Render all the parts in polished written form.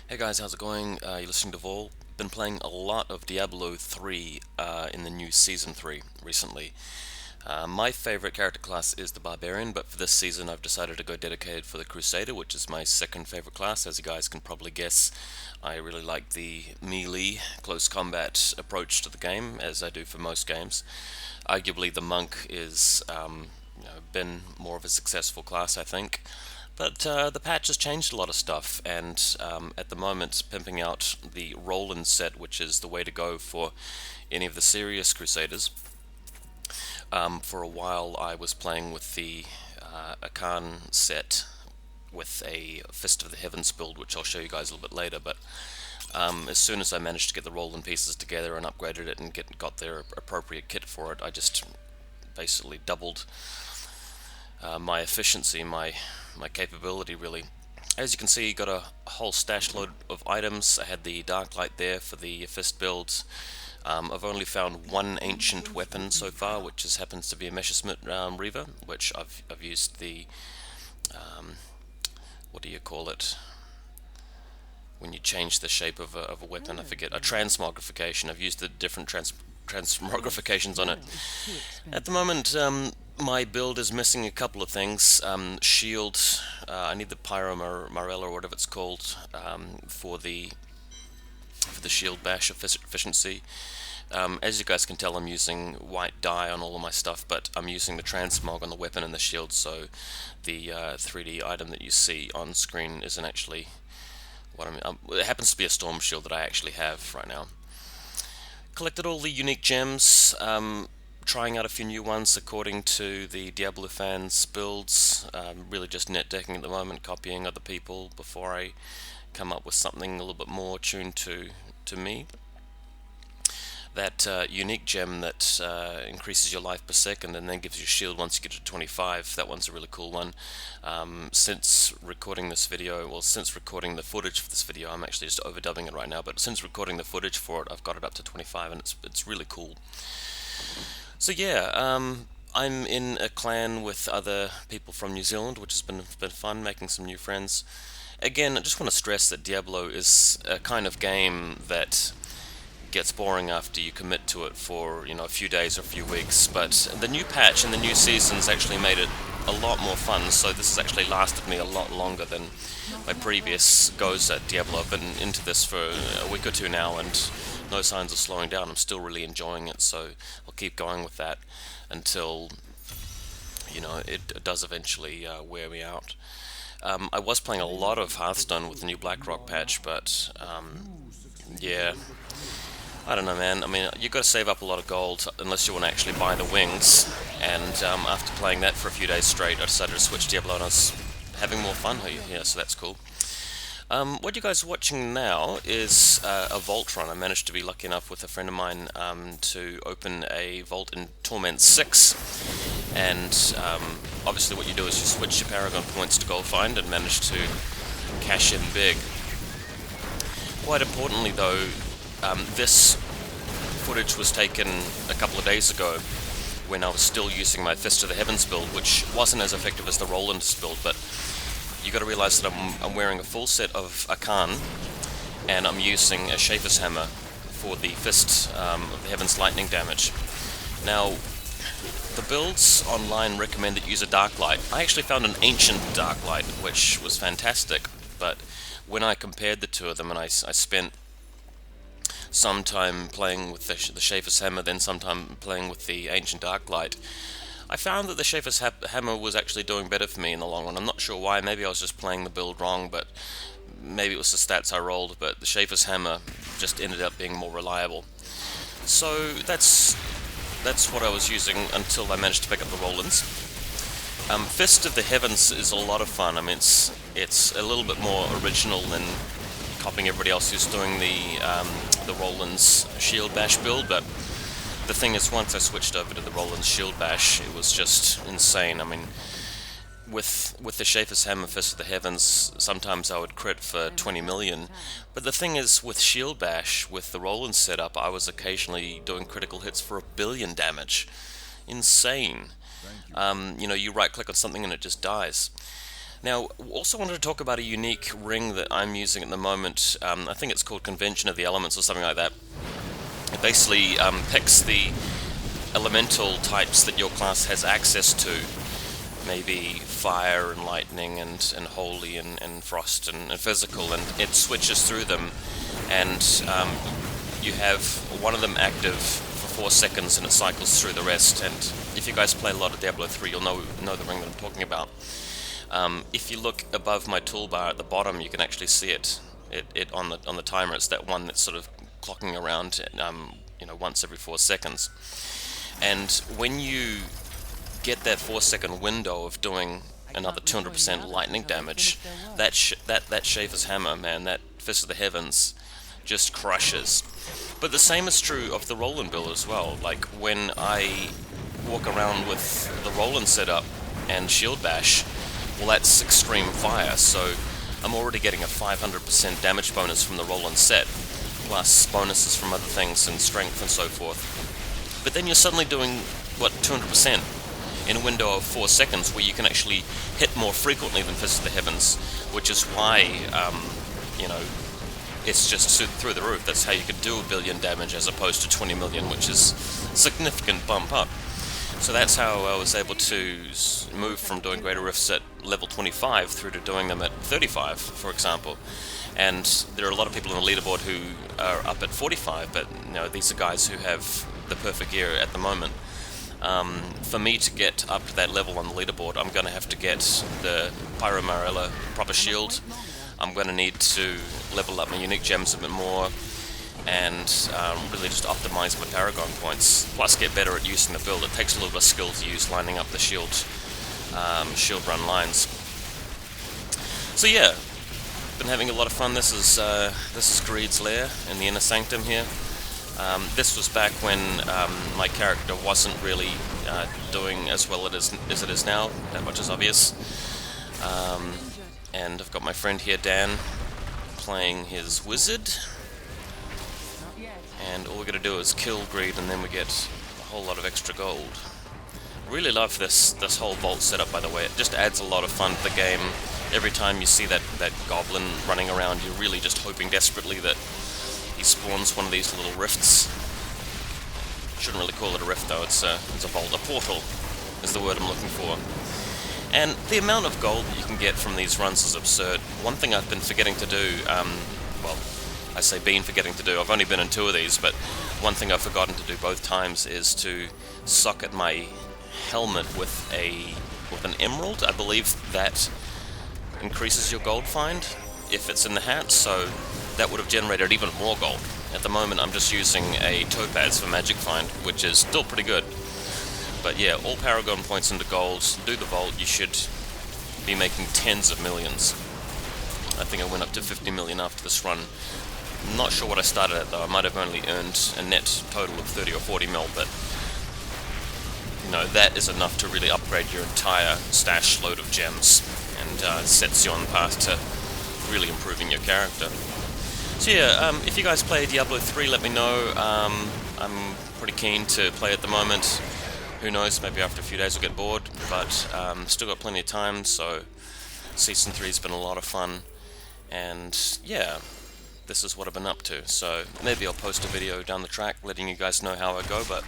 Hey guys, how's it going? You're listening to Vol. Been playing a lot of Diablo 3 in the new Season 3 recently. My favorite character class is the Barbarian, but for this season I've decided to go dedicated for the Crusader, which is my second favorite class. As you guys can probably guess, I really like the melee, close combat approach to the game, as I do for most games. Arguably, the Monk is been more of a successful class, I think. But the patch has changed a lot of stuff, and at the moment, pimping out the Roland set, which is the way to go for any of the serious Crusaders. For a while, I was playing with the Akan set with a Fist of the Heavens build, which I'll show you guys a little bit later. But as soon as I managed to get the Roland pieces together and upgraded it and got their appropriate kit for it, I just basically doubled my efficiency, my capability really. As you can see, got a whole stash load of items. I had the Dark Light there for the fist builds. I've only found one ancient weapon so far, which happens to be a Messerschmitt Reaver, which I've used the what do you call it when you change the shape of a weapon? I forget. A transmogrification. I've used the different transmogrifications on it. At the moment, my build is missing a couple of things. Shield, I need the Pyro Marella or whatever it's called for the shield bash efficiency. As you guys can tell, I'm using white dye on all of my stuff, but I'm using the transmog on the weapon and the shield, so the 3D item that you see on screen isn't actually what I mean. It happens to be a storm shield that I actually have right now. Collected all the unique gems, trying out a few new ones according to the Diablo fans' builds. Really just net decking at the moment, copying other people before I come up with something a little bit more tuned to me. That unique gem that increases your life per second and then gives you a shield once you get to 25, that one's a really cool one. Since recording this video, well, since recording the footage for this video, I'm actually just overdubbing it right now, but since recording the footage for it, I've got it up to 25 and it's really cool. So yeah, I'm in a clan with other people from New Zealand, which has been fun, making some new friends. Again, I just want to stress that Diablo is a kind of game that gets boring after you commit to it for a few days or a few weeks, but the new patch and the new seasons actually made it a lot more fun, so this has actually lasted me a lot longer than my previous goes at Diablo. I've been into this for a week or two now and no signs of slowing down. I'm still really enjoying it, so I'll keep going with that until it does eventually wear me out. I was playing a lot of Hearthstone with the new Blackrock patch, but yeah, I don't know, man. I mean, you got to save up a lot of gold unless you want to actually buy the wings. And after playing that for a few days straight, I decided to switch Diablo, and I was having more fun here, so that's cool. What you guys are watching now is a vault run. I managed to be lucky enough with a friend of mine to open a vault in Torment 6. And obviously what you do is you switch your Paragon points to Gold Find and manage to cash in big. Quite importantly though, this footage was taken a couple of days ago when I was still using my Fist of the Heavens build, which wasn't as effective as the Roland build, but you got to realize that I'm wearing a full set of Akan, and I'm using a Schaefer's Hammer for the Fist of the Heavens lightning damage. Now, the builds online recommend that you use a Dark Light. I actually found an ancient Dark Light, which was fantastic, but when I compared the two of them and I spent some time playing with the Schaefer's Hammer, then some time playing with the Ancient Darklight, I found that the Schaefer's Hammer was actually doing better for me in the long run. I'm not sure why. Maybe I was just playing the build wrong, but maybe it was the stats I rolled, but the Schaefer's Hammer just ended up being more reliable. So that's what I was using until I managed to pick up the Rolands. Fist of the Heavens is a lot of fun. I mean, it's a little bit more original than copying everybody else who's doing the Roland's Shield Bash build, but the thing is, once I switched over to the Roland's Shield Bash, it was just insane. I mean, with the Schaefer's Hammer Fist of the Heavens, sometimes I would crit for 20 million, but the thing is, with Shield Bash, with the Roland setup, I was occasionally doing critical hits for 1 billion damage. Insane. You right-click on something and it just dies. Now, also wanted to talk about a unique ring that I'm using at the moment. I think it's called Convention of the Elements or something like that. It basically picks the elemental types that your class has access to. Maybe fire and lightning and holy and frost and physical, and it switches through them, and you have one of them active for 4 seconds and it cycles through the rest. And if you guys play a lot of Diablo 3, you'll know the ring that I'm talking about. If you look above my toolbar at the bottom, you can actually see it on the timer. It's that one that's sort of clocking around, once every 4 seconds. And when you get that 4-second window of doing another 200% lightning damage, that Shaver's Hammer, man, that Fist of the Heavens, just crushes. But the same is true of the Roland build as well. Like, when I walk around with the Roland setup and Shield Bash, well, that's extreme fire, so I'm already getting a 500% damage bonus from the Roland set, plus bonuses from other things and strength and so forth. But then you're suddenly doing, 200% in a window of 4 seconds, where you can actually hit more frequently than Fist of the Heavens, which is why, it's just through the roof. That's how you could do 1 billion damage as opposed to 20 million, which is a significant bump up. So that's how I was able to move from doing Greater Rifts at level 25 through to doing them at 35, for example. And there are a lot of people on the leaderboard who are up at 45, but these are guys who have the perfect gear at the moment. For me to get up to that level on the leaderboard, I'm going to have to get the Pyro Marella proper shield. I'm going to need to level up my unique gems a bit more, and really just optimize my Paragon points, plus get better at using the build. It takes a little bit of skill to use lining up the shield run lines. So yeah, been having a lot of fun. This is Greed's Lair in the Inner Sanctum here. This was back when my character wasn't really doing as well as it is now, that much is obvious. And I've got my friend here, Dan, playing his wizard. And all we're going to do is kill Greed, and then we get a whole lot of extra gold. Really love this whole vault setup, by the way. It just adds a lot of fun to the game. Every time you see that goblin running around, you're really just hoping desperately that he spawns one of these little rifts. Shouldn't really call it a rift though, it's a vault. A portal is the word I'm looking for. And the amount of gold that you can get from these runs is absurd. One thing I've been forgetting to do, I say forgetting to do, I've only been in 2 of these, but one thing I've forgotten to do both times is to socket my helmet with an emerald. I believe that increases your gold find if it's in the hat, so that would have generated even more gold. At the moment I'm just using a topaz for magic find, which is still pretty good. But yeah, all Paragon points into gold, do the vault, you should be making tens of millions. I think I went up to 50 million after this run. I'm not sure what I started at though. I might have only earned a net total of 30 or 40 mil, but that is enough to really upgrade your entire stash load of gems, and sets you on the path to really improving your character. So yeah, if you guys play Diablo 3, let me know. I'm pretty keen to play at the moment. Who knows, maybe after a few days I'll get bored, but still got plenty of time, so Season 3's been a lot of fun, and yeah, this is what I've been up to. So maybe I'll post a video down the track letting you guys know how I go, but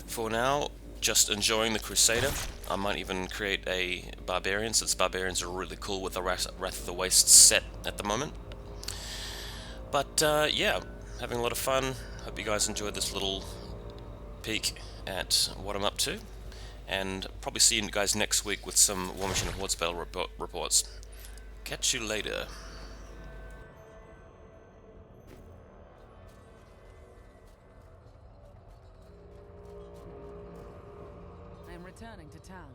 for now, just enjoying the Crusader. I might even create a Barbarian, since Barbarians are really cool with the Wrath of the Waste set at the moment. But yeah, having a lot of fun. Hope you guys enjoyed this little peek at what I'm up to, and probably see you guys next week with some War Machine Horde Battle reports. Catch you later. I am returning to town.